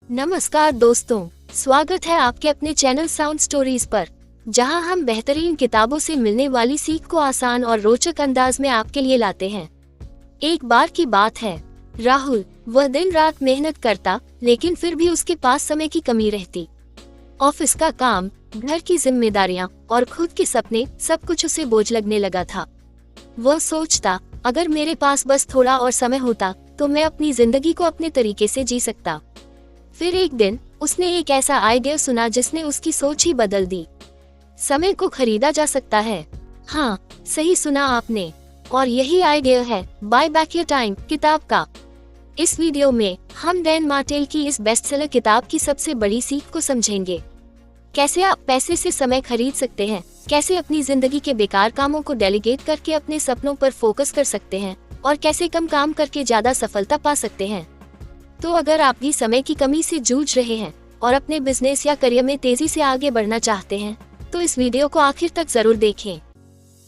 नमस्कार दोस्तों, स्वागत है आपके अपने चैनल साउंड स्टोरीज पर, जहां हम बेहतरीन किताबों से मिलने वाली सीख को आसान और रोचक अंदाज में आपके लिए लाते हैं। एक बार की बात है, राहुल वह दिन रात मेहनत करता, लेकिन फिर भी उसके पास समय की कमी रहती। ऑफिस का काम, घर की जिम्मेदारियां और खुद के सपने, सब कुछ उसे बोझ लगने लगा था। वह सोचता, अगर मेरे पास बस थोड़ा और समय होता तो मैं अपनी जिंदगी को अपने तरीके से जी सकता। फिर एक दिन उसने एक ऐसा आइडिया सुना जिसने उसकी सोच ही बदल दी। समय को खरीदा जा सकता है। हाँ, सही सुना आपने, और यही आइडिया है बाय बैक योर टाइम किताब का। इस वीडियो में हम डैन मार्टेल की इस बेस्टसेलर किताब की सबसे बड़ी सीख को समझेंगे। कैसे आप पैसे से समय खरीद सकते हैं, कैसे अपनी जिंदगी के बेकार कामों को डेलीगेट करके अपने सपनों पर फोकस कर सकते हैं, और कैसे कम काम करके ज्यादा सफलता पा सकते हैं। तो अगर आप भी समय की कमी से जूझ रहे हैं और अपने बिजनेस या करियर में तेजी से आगे बढ़ना चाहते हैं, तो इस वीडियो को आखिर तक जरूर देखें।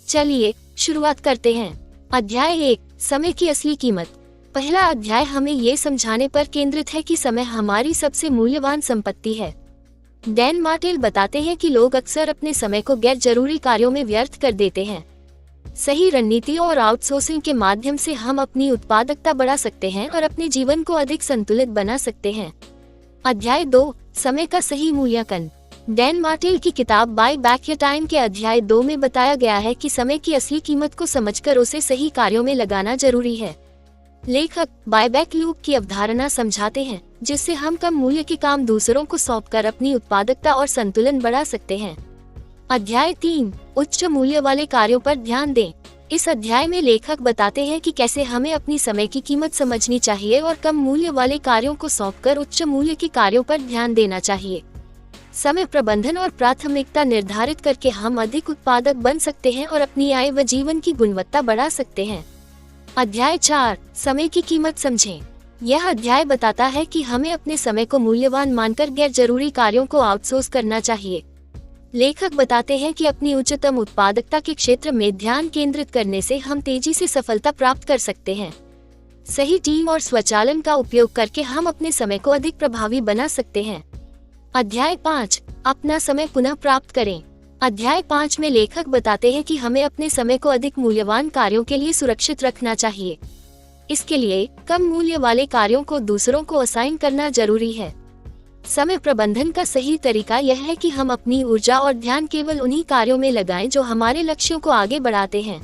चलिए शुरुआत करते हैं। अध्याय 1, समय की असली कीमत। पहला अध्याय हमें ये समझाने पर केंद्रित है कि समय हमारी सबसे मूल्यवान संपत्ति है। डैन मार्टेल बताते हैं कि लोग अक्सर अपने समय को गैर जरूरी कार्यों में व्यर्थ कर देते हैं। सही रणनीति और आउटसोर्सिंग के माध्यम से हम अपनी उत्पादकता बढ़ा सकते हैं और अपने जीवन को अधिक संतुलित बना सकते हैं। अध्याय 2, समय का सही मूल्यांकन। डैन मार्टेल की किताब बाय बैक योर टाइम के अध्याय 2 में बताया गया है कि समय की असली कीमत को समझकर उसे सही कार्यों में लगाना जरूरी है। लेखक बायबैक लूप की अवधारणा समझाते हैं, जिससे हम कम मूल्य के काम दूसरों को सौंपकर अपनी उत्पादकता और संतुलन बढ़ा सकते हैं। अध्याय 3, उच्च मूल्य वाले कार्यों पर ध्यान दें। इस अध्याय में लेखक बताते हैं कि कैसे हमें अपनी समय की कीमत समझनी चाहिए और कम मूल्य वाले कार्यों को सौंपकर उच्च मूल्य के कार्यों पर ध्यान देना चाहिए। समय प्रबंधन और प्राथमिकता निर्धारित करके हम अधिक उत्पादक बन सकते हैं और अपनी आय व जीवन की गुणवत्ता बढ़ा सकते हैं। अध्याय 4, समय की कीमत समझें। यह अध्याय बताता है कि हमें अपने समय को मूल्यवान मानकर गैर जरूरी कार्यों को आउटसोर्स करना चाहिए। लेखक बताते हैं कि अपनी उच्चतम उत्पादकता के क्षेत्र में ध्यान केंद्रित करने से हम तेजी से सफलता प्राप्त कर सकते हैं। सही टीम और स्वचालन का उपयोग करके हम अपने समय को अधिक प्रभावी बना सकते हैं। अध्याय 5, अपना समय पुनः प्राप्त करें। अध्याय 5 में लेखक बताते हैं कि हमें अपने समय को अधिक मूल्यवान कार्यों के लिए सुरक्षित रखना चाहिए। इसके लिए कम मूल्य वाले कार्यों को दूसरों को असाइन करना जरूरी है। समय प्रबंधन का सही तरीका यह है कि हम अपनी ऊर्जा और ध्यान केवल उन्हीं कार्यों में लगाएं जो हमारे लक्ष्यों को आगे बढ़ाते हैं।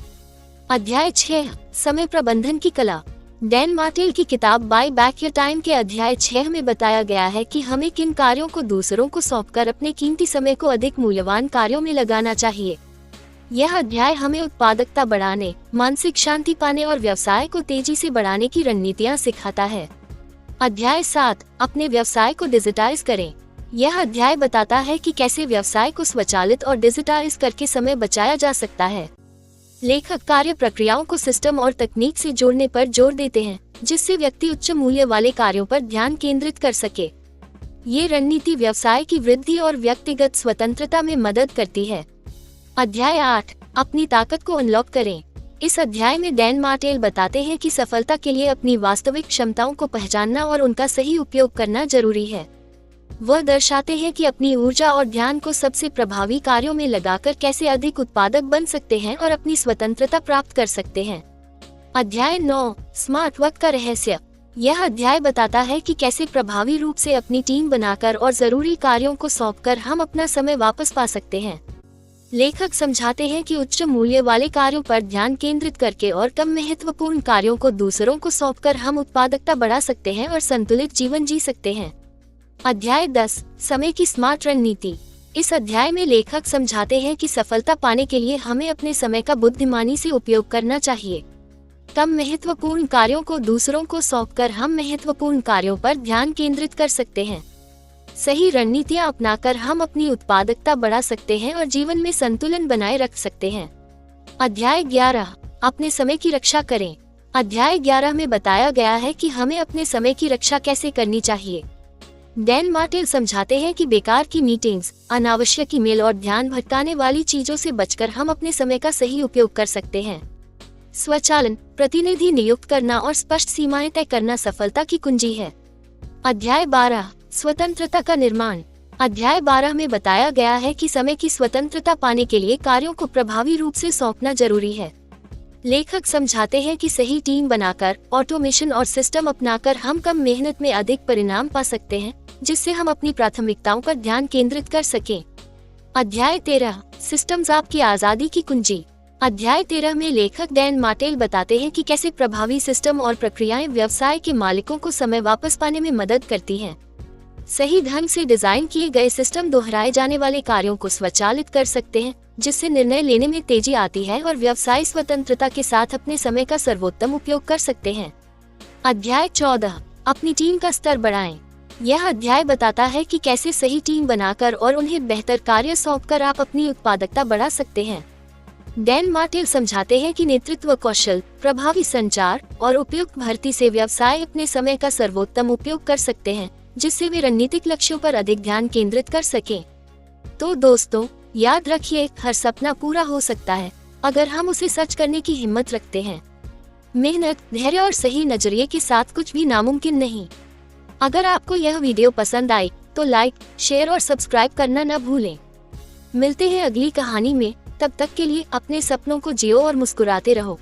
अध्याय 6, समय प्रबंधन की कला। डैन मार्टेल की किताब बाय बैक योर टाइम के अध्याय 6 में बताया गया है कि हमें किन कार्यों को दूसरों को सौंपकर अपने कीमती समय को अधिक मूल्यवान कार्यों में लगाना चाहिए। यह अध्याय हमें उत्पादकता बढ़ाने, मानसिक शांति पाने और व्यवसाय को तेजी से बढ़ाने की रणनीतियाँ सिखाता है। अध्याय 7, अपने व्यवसाय को डिजिटाइज करें। यह अध्याय बताता है कि कैसे व्यवसाय को स्वचालित और डिजिटाइज करके समय बचाया जा सकता है। लेखक कार्य प्रक्रियाओं को सिस्टम और तकनीक से जोड़ने पर जोर देते हैं, जिससे व्यक्ति उच्च मूल्य वाले कार्यों पर ध्यान केंद्रित कर सके। ये रणनीति व्यवसाय की वृद्धि और व्यक्तिगत स्वतंत्रता में मदद करती है। अध्याय 8, अपनी ताकत को अनलॉक करें। इस अध्याय में डैन मार्टेल बताते हैं कि सफलता के लिए अपनी वास्तविक क्षमताओं को पहचानना और उनका सही उपयोग करना जरूरी है। वह दर्शाते हैं कि अपनी ऊर्जा और ध्यान को सबसे प्रभावी कार्यों में लगाकर कैसे अधिक उत्पादक बन सकते हैं और अपनी स्वतंत्रता प्राप्त कर सकते हैं। अध्याय 9, स्मार्ट वर्क का रहस्य। यह अध्याय बताता है कि कैसे प्रभावी रूप से अपनी टीम बनाकर और जरूरी कार्यों को सौंपकर हम अपना समय वापस पा सकते हैं। लेखक समझाते हैं कि उच्च मूल्य वाले कार्यों पर ध्यान केंद्रित करके और कम महत्वपूर्ण कार्यों को दूसरों को सौंपकर हम उत्पादकता बढ़ा सकते हैं और संतुलित जीवन जी सकते हैं। अध्याय 10, समय की स्मार्ट रणनीति। इस अध्याय में लेखक समझाते हैं कि सफलता पाने के लिए हमें अपने समय का बुद्धिमानी से उपयोग करना चाहिए। कम महत्वपूर्ण कार्यों को दूसरों को सौंपकर हम महत्वपूर्ण कार्यों पर ध्यान केंद्रित कर सकते हैं। सही रणनीतियां अपनाकर हम अपनी उत्पादकता बढ़ा सकते हैं और जीवन में संतुलन बनाए रख सकते हैं। अध्याय 11, अपने समय की रक्षा करें। अध्याय 11 में बताया गया है कि हमें अपने समय की रक्षा कैसे करनी चाहिए। डैन मार्टेल समझाते हैं कि बेकार की मीटिंग्स, अनावश्यक ईमेल और ध्यान भटकाने वाली चीजों से बचकर हम अपने समय का सही उपयोग कर सकते हैं। स्वचालन, प्रतिनिधि नियुक्त करना और स्पष्ट सीमाएं तय करना सफलता की कुंजी है। अध्याय 12, स्वतंत्रता का निर्माण। अध्याय 12 में बताया गया है कि समय की स्वतंत्रता पाने के लिए कार्यों को प्रभावी रूप से सौंपना जरूरी है। लेखक समझाते हैं कि सही टीम बनाकर, ऑटोमेशन और सिस्टम अपनाकर हम कम मेहनत में अधिक परिणाम पा सकते हैं, जिससे हम अपनी प्राथमिकताओं पर ध्यान केंद्रित कर सकें। अध्याय 13, सिस्टम्स आपकी आजादी की कुंजी। अध्याय 13 में लेखक डैन मार्टेल बताते हैं कि कैसे प्रभावी सिस्टम और प्रक्रियाएं व्यवसाय के मालिकों को समय वापस पाने में मदद करती हैं। सही ढंग से डिजाइन किए गए सिस्टम दोहराए जाने वाले कार्यों को स्वचालित कर सकते हैं, जिससे निर्णय लेने में तेजी आती है और व्यवसाय स्वतंत्रता के साथ अपने समय का सर्वोत्तम उपयोग कर सकते हैं। अध्याय 14, अपनी टीम का स्तर बढ़ाएं। यह अध्याय बताता है कि कैसे सही टीम बनाकर और उन्हें बेहतर कार्य सौंपकर आप अपनी उत्पादकता बढ़ा सकते हैं। डैन मार्टेल समझाते हैं कि नेतृत्व कौशल, प्रभावी संचार और उपयुक्त भर्ती से व्यवसाय अपने समय का सर्वोत्तम उपयोग कर सकते हैं, जिससे वे रणनीतिक लक्ष्यों पर अधिक ध्यान केंद्रित कर सकें। तो दोस्तों, याद रखिए, हर सपना पूरा हो सकता है अगर हम उसे सच करने की हिम्मत रखते हैं। मेहनत, धैर्य और सही नजरिए के साथ कुछ भी नामुमकिन नहीं। अगर आपको यह वीडियो पसंद आई तो लाइक, शेयर और सब्सक्राइब करना न भूलें। मिलते हैं अगली कहानी में, तब तक के लिए अपने सपनों को जियो और मुस्कुराते रहो।